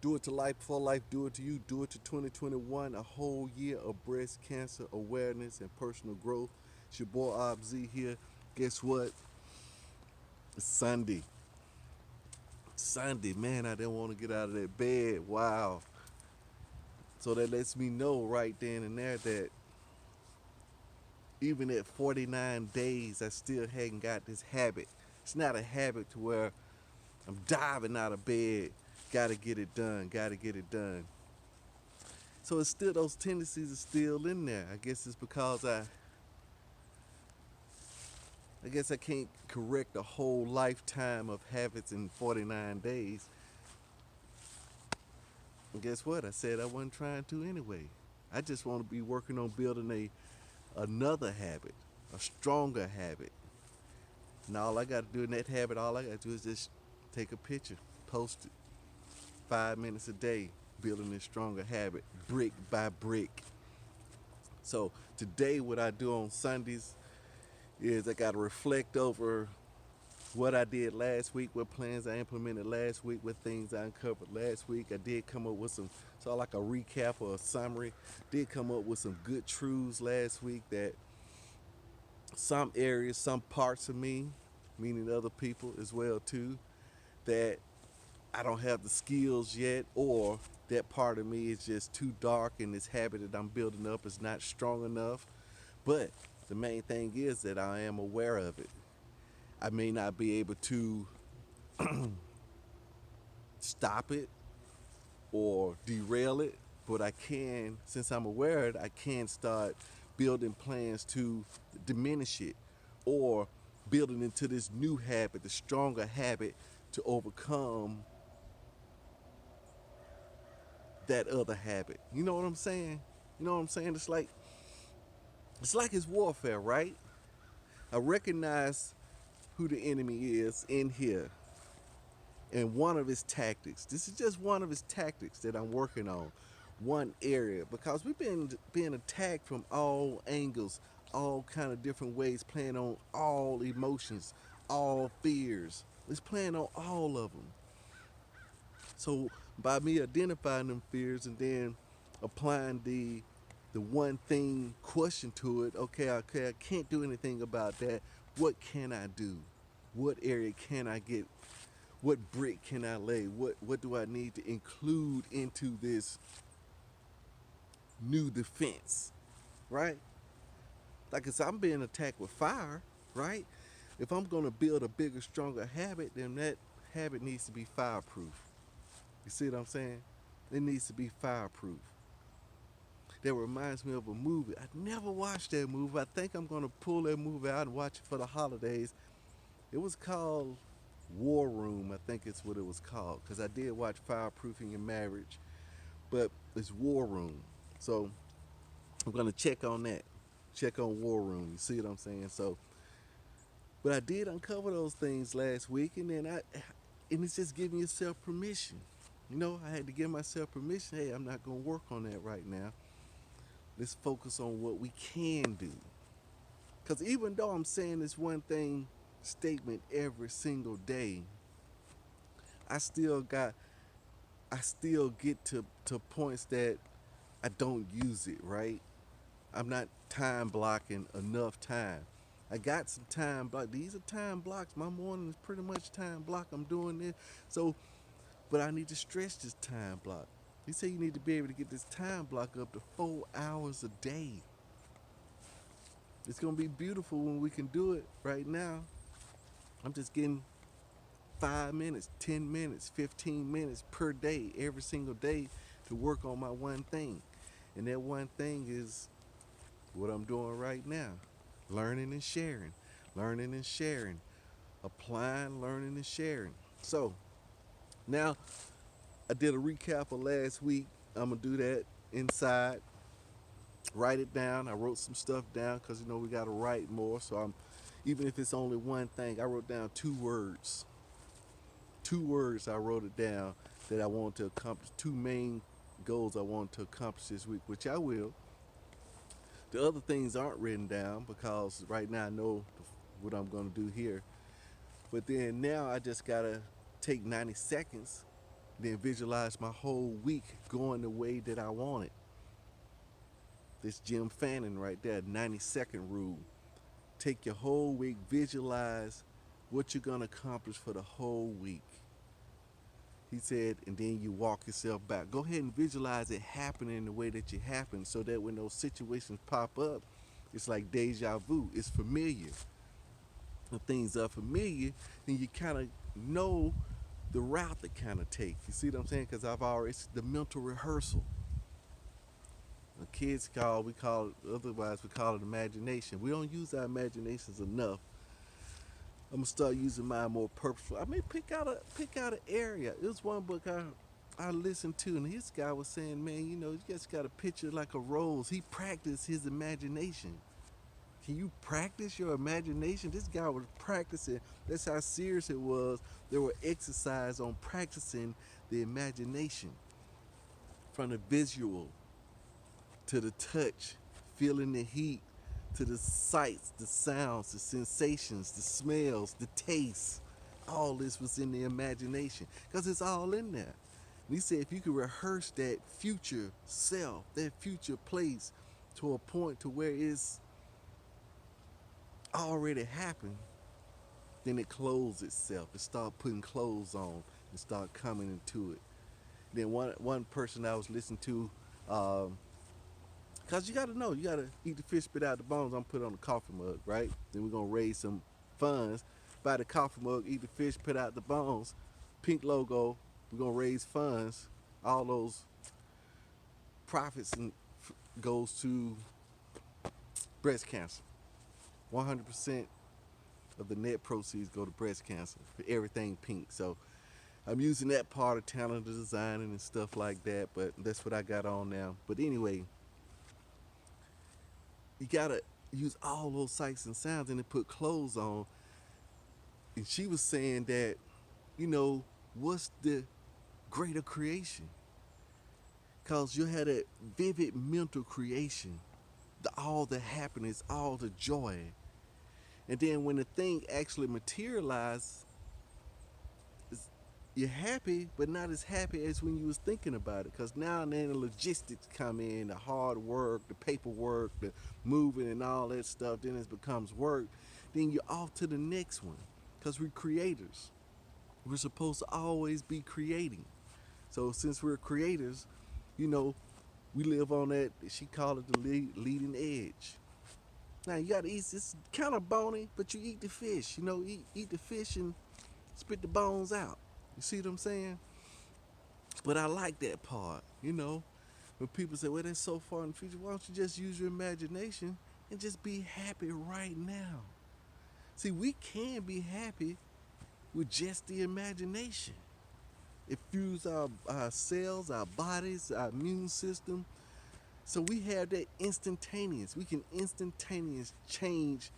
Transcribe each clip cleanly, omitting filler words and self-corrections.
Do it to life before life, do it to you, do it to 2021, a whole year of breast cancer awareness and personal growth. It's your boy Z here. Guess what? It's Sunday. Sunday, man, I didn't want to get out of that bed. Wow. So that lets me know right then and there that even at 49 days, I still hadn't got this habit. It's not a habit to where I'm diving out of bed, gotta get it done, gotta get it done. So it's still, those tendencies are still in there. I guess it's because I guess I can't correct a whole lifetime of habits in 49 days. And guess what? I said I wasn't trying to anyway. I just want to be working on building another habit, a stronger habit. And all I got to do in that habit, all I got to do is just take a picture, post it, 5 minutes a day, building this stronger habit, brick by brick. So today, what I do on Sundays is I got to reflect over what I did last week, what plans I implemented last week, what things I uncovered last week. I did come up with some, so like a recap or a summary. Did come up with some good truths last week that some areas, some parts of me, meaning other people as well too, that I don't have the skills yet, or that part of me is just too dark and this habit that I'm building up is not strong enough. But the main thing is that I am aware of it. I may not be able to stop it or derail it, but I can, since I'm aware of it, I can start building plans to diminish it or building into this new habit, the stronger habit to overcome that other habit. You know what I'm saying? You know what I'm saying? It's like it's warfare, right? I recognize who the enemy is in here and one of his tactics. This is just one of his tactics that I'm working on. One area because we've been being attacked from all angles, all kind of different ways, playing on all emotions, all fears. It's playing on all of them. So by me identifying them fears and then applying the one thing question to it, okay, I can't do anything about that. What can I do? What area can I get? What brick can I lay? What do I need to include into this new defense? Right? Like I said, I'm being attacked with fire, right? If I'm gonna build a bigger, stronger habit, then that habit needs to be fireproof. You see what I'm saying? It needs to be fireproof. That reminds me of a movie. I never watched that movie. I think I'm gonna pull that movie out and watch it for the holidays. It was called War Room, I think it's what it was called. Because I did watch Fireproofing Your Marriage, but it's War Room. So I'm gonna check on that. Check on War Room. You see what I'm saying? So, but I did uncover those things last week, and then and it's just giving yourself permission. You know, I had to give myself permission. Hey, I'm not gonna work on that right now. Let's focus on what we can do. Because even though I'm saying this one thing statement every single day, I still got, I still get to points that I don't use it, right? I'm not time blocking enough time. I got some time block. These are time blocks. My morning is pretty much time block. I'm doing this. So, but I need to stretch this time block. He said you need to be able to get this time block up to 4 hours a day. It's gonna be beautiful when we can do it right now. I'm just getting 5 minutes, 10 minutes, 15 minutes per day, every single day to work on my one thing. And that one thing is what I'm doing right now, learning and sharing, learning and sharing, applying, learning and sharing. So now I did a recap of last week. I'm going to do that inside, write it down. I wrote some stuff down because, we got to write more. So even if it's only one thing, I wrote down 2 words. 2 words I wrote it down that I wanted to accomplish, 2 main goals I wanted to accomplish this week, which I will. The other things aren't written down because right now I know what I'm going to do here. But then now I just got to take 90 seconds Then visualize my whole week going the way that I want it. This Jim Fannin right there, 90-second rule. Take your whole week, visualize what you're going to accomplish for the whole week. He said, and then you walk yourself back. Go ahead and visualize it happening the way that it happened so that when those situations pop up, it's like deja vu. It's familiar. When things are familiar, then you kind of know the route to kind of take. You see what I'm saying? Because it's the mental rehearsal. The kids we call it, otherwise we call it imagination. We don't use our imaginations enough. I'm gonna start using mine more purposeful. I may pick out an area. It was one book I listened to, and this guy was saying, man, you just got to picture like a rose. He practiced his imagination. Can you practice your imagination? This guy was practicing. That's how serious it was. There were exercise on practicing the imagination, from the visual to the touch, feeling the heat, to the sights, the sounds, the sensations, the smells, the tastes. All this was in the imagination because it's all in there. And he said if you could rehearse that future self, that future place to a point to where it's already happened, then it clothes itself. It start putting clothes on and start coming into it. Then one person I was listening to, cause you gotta know, you gotta eat the fish, spit out the bones. I'm put it on the coffee mug, right? Then we're gonna raise some funds. Buy the coffee mug, eat the fish, put out the bones. Pink logo. We're gonna raise funds. All those profits and goes to breast cancer. 100% of the net proceeds go to breast cancer for everything pink. So I'm using that part of talent designing and stuff like that, but that's what I got on now. But anyway, you gotta use all those sights and sounds and then put clothes on. And she was saying that, what's the greater creation? Because you had a vivid mental creation, all the happiness, all the joy. And then when the thing actually materializes, you're happy, but not as happy as when you was thinking about it. Because now and then the logistics come in, the hard work, the paperwork, the moving and all that stuff. Then it becomes work. Then you're off to the next one. Because we're creators. We're supposed to always be creating. So since we're creators, we live on that, she called it the leading edge. Now you gotta eat, it's kind of bony, but you eat the fish, eat the fish and spit the bones out. You see what I'm saying? But I like that part, when people say, well, that's so far in the future, why don't you just use your imagination and just be happy right now? See, we can be happy with just the imagination. It fuels our cells, our bodies, our immune system. So we have that instantaneous. We can instantaneous change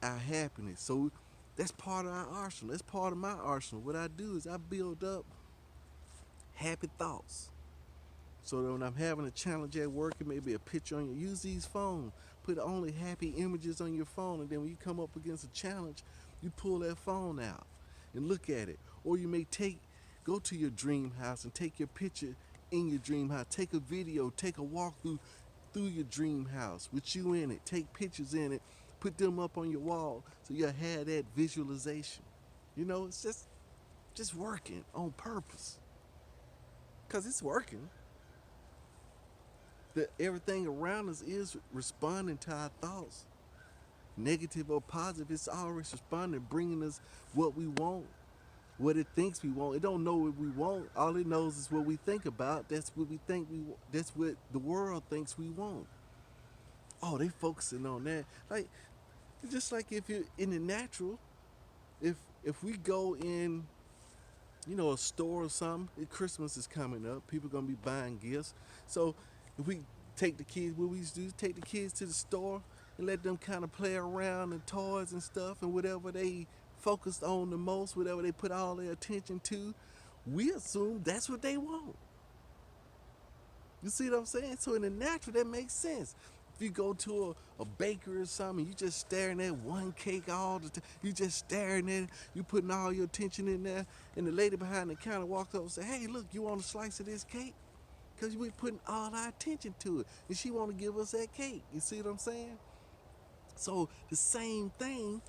our happiness. So that's part of our arsenal. That's part of my arsenal. What I do is I build up happy thoughts. So that when I'm having a challenge at work, it may be a picture on use these phones. Put only happy images on your phone, and then when you come up against a challenge, you pull that phone out and look at it. Or you may go to your dream house and take your picture in your dream house. Take a video, take a walk through your dream house with you in it. Take pictures in it, put them up on your wall so you'll have that visualization. It's just working on purpose. Because it's working. Everything around us is responding to our thoughts. Negative or positive, it's always responding, bringing us what we want, what it thinks we want. It don't know what we want. All it knows is what we think about. That's what we think that's what the world thinks we want. Oh, they focusing on that. Like, just like if you're in the natural, if we go in, a store or something, Christmas is coming up, people gonna be buying gifts. So if we take the kids, what we used to do is take the kids to the store and let them kind of play around and toys and stuff, and whatever they focused on the most, whatever they put all their attention to, we assume that's what they want. You see what I'm saying? So in the natural, that makes sense. If you go to a bakery or something, you just staring at one cake all the time. You just staring at it. You putting all your attention in there. And the lady behind the counter walks up and say, "Hey, look, you want a slice of this cake?" Because we putting all our attention to it. And she want to give us that cake. You see what I'm saying? So the same thing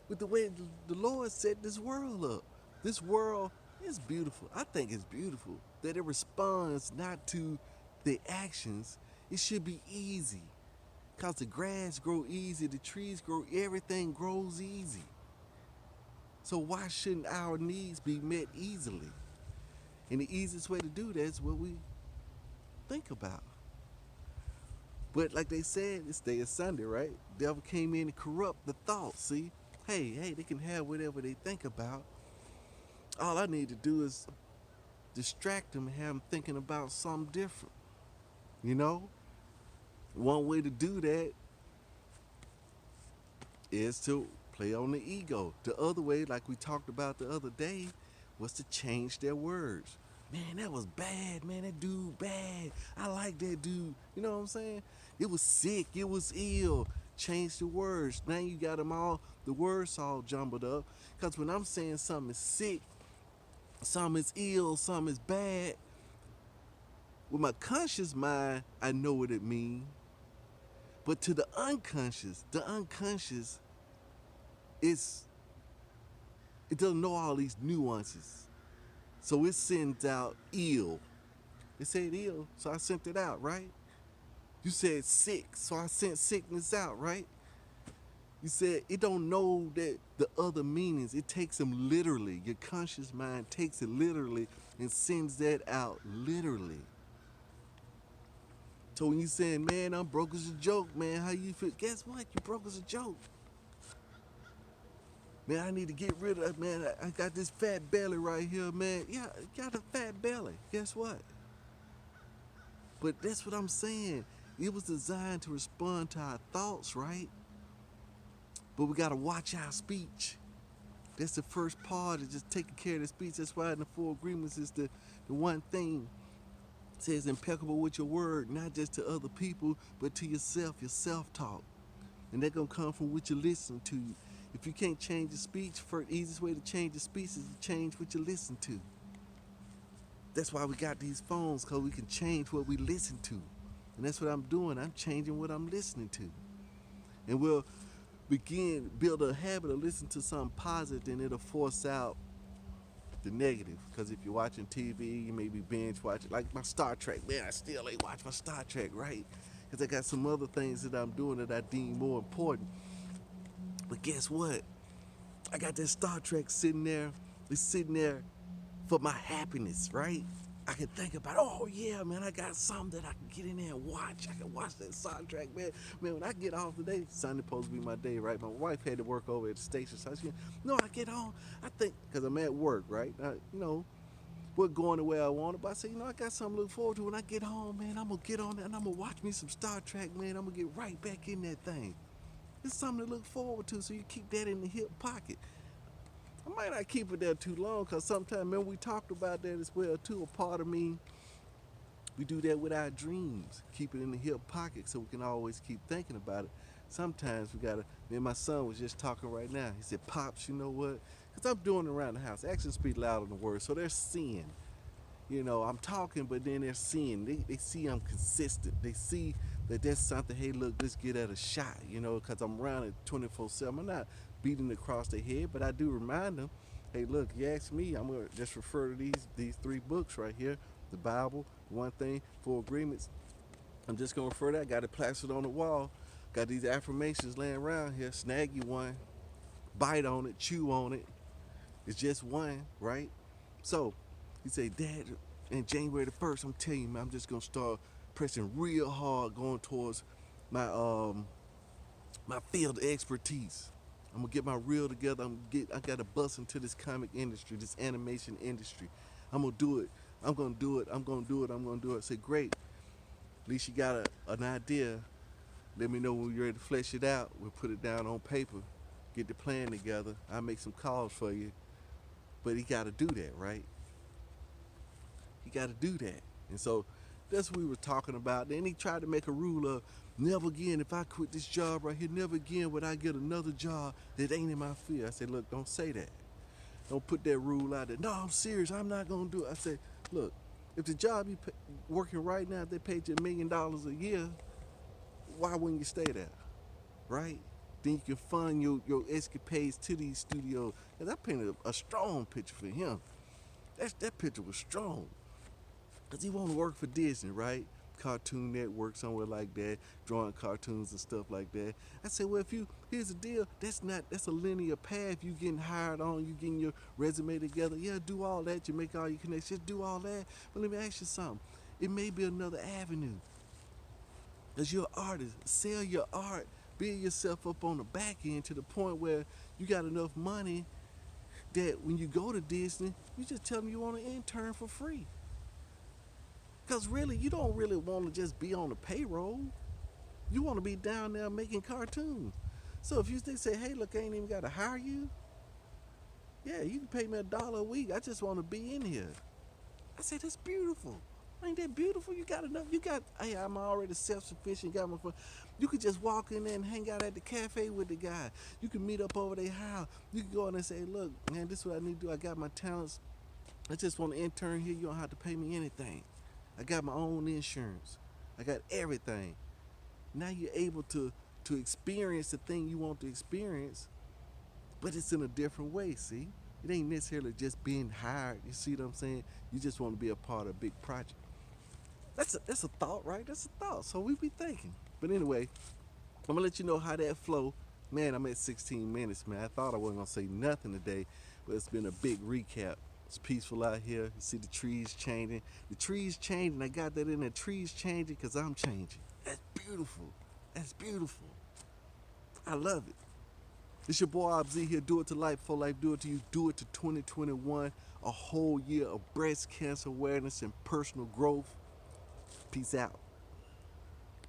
with the way the Lord set this world up. This world is beautiful. I think it's beautiful that it responds not to the actions. It should be easy. Because the grass grow easy, the trees grow, everything grows easy. So why shouldn't our needs be met easily? And the easiest way to do that is what we think about. But like they said, this day is Sunday, right? Devil came in and corrupt the thoughts. See, hey, they can have whatever they think about. All I need to do is distract them and have them thinking about something different. You know, one way to do that is to play on the ego. The other way, like we talked about the other day, was to change their words. Man, that was bad, man. That dude bad. I like that dude. You know what I'm saying? It was sick. It was ill. Change the words. Now you got them all, the words all jumbled up. Because when I'm saying something is sick, something is ill, something is bad, with my conscious mind, I know what it means. But to the unconscious is it doesn't know all these nuances. So it sends out ill. It said ill, so I sent it out, right? You said sick, so I sent sickness out, right? You said it don't know that the other meanings. It takes them literally. Your conscious mind takes it literally and sends that out literally. So when you saying, man, I'm broke as a joke, man, how you feel? Guess what? You broke as a joke. Man, I need to get rid of that, man. I got this fat belly right here, man. Yeah, I got a fat belly. Guess what? But that's what I'm saying. It was designed to respond to our thoughts, right? But we got to watch our speech. That's the first part of just taking care of the speech. That's why in the Four Agreements is the one thing it says impeccable with your word, not just to other people, but to yourself, your self-talk. And that's going to come from what you listen to. If you can't change your speech, the easiest way to change your speech is to change what you listen to. That's why we got these phones, because we can change what we listen to. And that's what I'm doing. I'm changing what I'm listening to. And we'll build a habit of listening to something positive, and it'll force out the negative. Because if you're watching TV, you may be binge watching. Like my Star Trek, man, I still ain't watch my Star Trek, right? Because I got some other things that I'm doing that I deem more important. But guess what? I got that Star Trek sitting there. It's sitting there for my happiness, right? I can think about, oh yeah, man, I got something that I can get in there and watch. I can watch that Star Trek, man. Man, when I get off today, Sunday supposed to be my day, right? My wife had to work over at the station, so she, no, I get home. I think, because I'm at work, right? We're going the way I want it, but I say, I got something to look forward to when I get home, man. I'm gonna get on there and I'm gonna watch me some Star Trek, man. I'm gonna get right back in that thing. It's something to look forward to, so you keep that in the hip pocket. I might not keep it there too long, because sometimes, remember we talked about that as well too. A part of me, we do that with our dreams. Keep it in the hip pocket so we can always keep thinking about it. Sometimes we gotta, me and my son was just talking right now. He said, Pops, you know what? Because I'm doing it around the house. Actions speak louder than words, so they're seeing. I'm talking, but then they're seeing. They see I'm consistent. They see that that's something, hey, look, let's get at a shot, because I'm around it 24/7. I'm not beating across their head, but I do remind them, hey, look, you ask me, I'm going to just refer to these three books right here, the Bible, One Thing, Four Agreements. I'm just going to refer to that. Got it plastered on the wall. Got these affirmations laying around here. Snag you one, bite on it, chew on it. It's just one, right? So, he said, Dad, in January the 1st, I'm telling you, man, I'm just going to start pressing real hard going towards my my field of expertise. I'm gonna get my reel together. I gotta bust into this comic industry, this animation industry. I'm gonna do it. I'm gonna do it. I'm gonna do it. I'm gonna do it. I said, great. At least you got an idea. Let me know when you're ready to flesh it out. We'll put it down on paper. Get the plan together. I'll make some calls for you. But he gotta do that, right? He gotta do that. And so that's what we were talking about. Then he tried to make a rule of Never again, if I quit this job right here, never again would I get another job that ain't in my field. I said, look, don't say that. Don't put that rule out there. No, I'm serious. I'm not going to do it. I said, look, if the job you working right now, they paid you $1 million a year, why wouldn't you stay there? Right? Then you can fund your escapades to these studios. And I painted a strong picture for him. That picture was strong. Because he want to work for Disney, right? Cartoon Network, somewhere like that, drawing cartoons and stuff like that. I said, well, here's the deal, that's a linear path. You getting hired on, you getting your resume together. Yeah, do all that, you make all your connections, just do all that. But let me ask you something. It may be another avenue. As you're an artist, sell your art, build yourself up on the back end to the point where you got enough money that when you go to Disney, you just tell them you want an intern for free. Because really, you don't really want to just be on the payroll. You want to be down there making cartoons. So if you say, hey, look, I ain't even got to hire you. Yeah, you can pay me $1 a week. I just want to be in here. I said, that's beautiful. Ain't that beautiful? You got enough. Hey, I'm already self-sufficient. Got my phone. You could just walk in there and hang out at the cafe with the guy. You can meet up over their house. You can go in and say, look, man, this is what I need to do. I got my talents. I just want to intern here. You don't have to pay me anything. I got my own insurance. I got everything. Now you're able to experience the thing you want to experience, but it's in a different way, see? It ain't necessarily just being hired. You see what I'm saying? You just want to be a part of a big project. That's a thought, right? That's a thought. So we be thinking. But anyway, I'm gonna let you know how that flow. Man, I'm at 16 minutes, man. I thought I wasn't gonna say nothing today, but it's been a big recap. It's peaceful out here. You see the trees changing. The trees changing. I got that in there. Trees changing because I'm changing. That's beautiful. That's beautiful. I love it. It's your boy Obz here. Do it to life, for life. Do it to you. Do it to 2021. A whole year of breast cancer awareness and personal growth. Peace out.